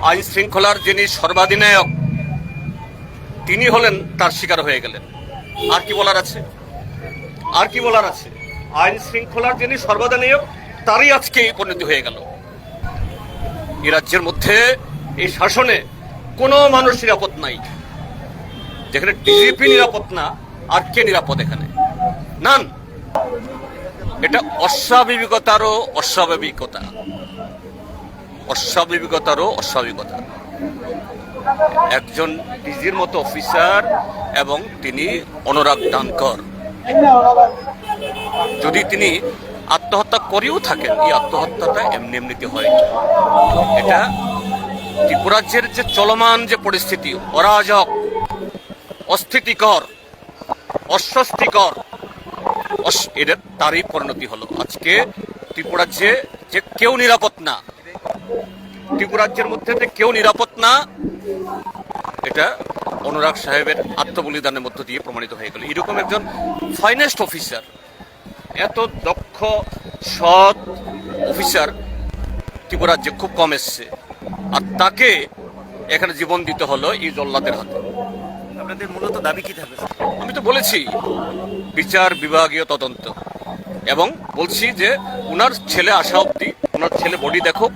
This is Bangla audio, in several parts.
আইন শৃঙ্খলার যিনি সর্বাধিনায়ক তিনি হলেন তার শিকার হয়ে গেলেন। আর কি বলার আছে? আর কি বলার আছে? আইন শৃঙ্খলার যিনি সর্বাধিনায়ক তারই আজকে এই পরিণতি হয়ে গেল। এই রাজ্যের মধ্যে এই শাসনে কোনো মানুষ নিরাপদ নাই। যেখানে ডিজিপি নিরাপদ না, আর কে নিরাপদ এখানে? নান। এটা অস্বাভাবিকতারও অস্বাভাবিকতা, অস্বাভাবিকতারও অস্বাভাবিকতা। একজন ডিজির মতো অফিসার এবং তিনি অনুরাগ ডানকর, যদি তিনি আত্মহত্যা করেও থাকেন, এই আত্মহত্যাটা এমনি এমনিতে হয়। এটা ত্রিপুরাজ্যের যে চলমান যে পরিস্থিতি, অরাজক, অস্থিতিকর, অস্বস্তিকর, এটা তারই পরিণতি হলো। আজকে ত্রিপুরাজ্যে যে কেউ নিরাপদ না, ত্রিপুরাজ্যের মধ্যে যে কেউ নিরাপদ না, এটা অনুরাগ সাহেবের আত্মবলিদানের মধ্য দিয়ে প্রমাণিত হয়ে গেল। এরকম একজন ফাইনেস্ট অফিসার, এত দক্ষ সৎ অফিসার ত্রিপুরাজ্যে খুব কম এসছে, আর তাকে এখানে জীবন দিতে হলো এই জল্লাদের হাতে। আপনাদের মূলত দাবি কি থাকবে? আমি তো বলেছি বিচার বিভাগীয় তদন্ত, এবং বলছি যে উনার ছেলে আসা অব্দি, উনার ছেলে বডি দেখো,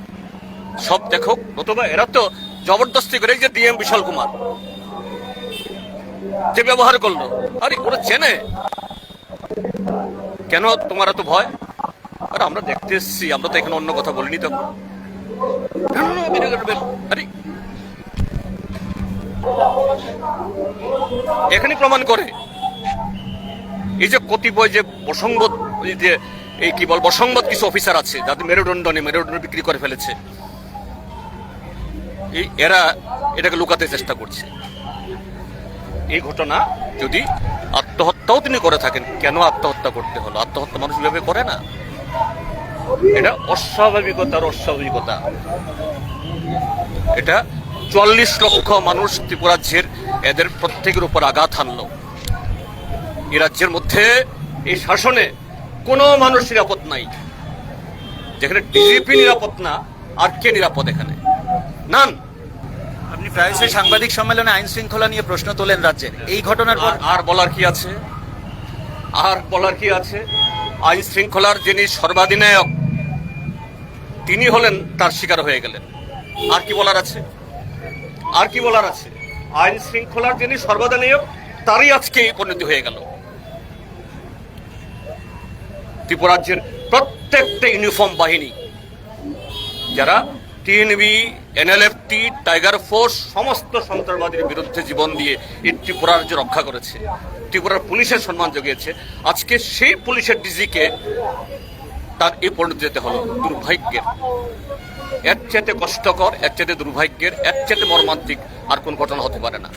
সব দেখো। নতুবা এরা তো জবরদস্তি করে, যে ডিএম বিশাল কুমার যে ব্যবহার করলো, আরে ওরা চেনে কেন? তোমার এত ভয়? আরে আমরা দেখতে এসছি, আমরা তো এখানে অন্য কথা বলিনি। তখন আরে এখানে প্রমাণ করে এই যে কতিপয় যে বসংবাদ, যে এই কি বল বসংবাদ কিছু অফিসার আছে যাদের মেরুদণ্ড বিক্রি করে ফেলেছে, এই এরা এটাকে লুকাতে চেষ্টা করছে। এই ঘটনা যদি আত্মহত্যাও তিনি করে থাকেন, কেন আত্মহত্যা করতে হলো? আত্মহত্যা মানুষ এভাবে করে না। এটা অস্বাভাবিকতার অস্বাভাবিকতা। এটা ৪০ লক্ষ মানুষ ত্রিপুরাজ্যের, এদের প্রত্যেকের উপর আঘাত হানলো। এই রাজ্যের মধ্যে এই শাসনে কোনো মানুষ নিরাপদ নাই। যেখানে ডিজিপি নিরাপদ না, আর কে নিরাপদ এখানে? নান। আপনি প্রায়শই সাংবাদিক সম্মেলনে আইন শৃঙ্খলা নিয়ে প্রশ্ন তোলেন রাজ্যের, এই ঘটনার পর আর বলার কি আছে? আর বলার কি আছে? আইন শৃঙ্খলার যিনি সর্বাধিনায়ক তিনি হলেন তার শিকার হয়ে গেলেন। আর কি বলার আছে? আর কি বলার আছে? আইন শৃঙ্খলার যিনি সর্বাধিনায়ক তারই আজকে এই পরিণতি হয়ে গেল। ত্রিপুরাজ্যের প্রত্যেকটা ইউনিফর্ম বাহিনী, যারা টিএনবি, এনএলএফটি, টাইগার ফোর্স, সমস্ত সন্ত্রাসবাদীর বিরুদ্ধে জীবন দিয়ে এই ত্রিপুরা রাজ্য রক্ষা করেছে, ত্রিপুরার পুলিশের সম্মান জুগিয়েছে, আজকে সেই পুলিশের ডিজিকে তার এই পরিণতি যেতে হলো। দুর্ভাগ্যের, এর চাইতে কষ্টকর, এর চাইতে দুর্ভাগ্যের, এর চাইতে মর্মান্তিক আর কোন ঘটনা হতে পারে না।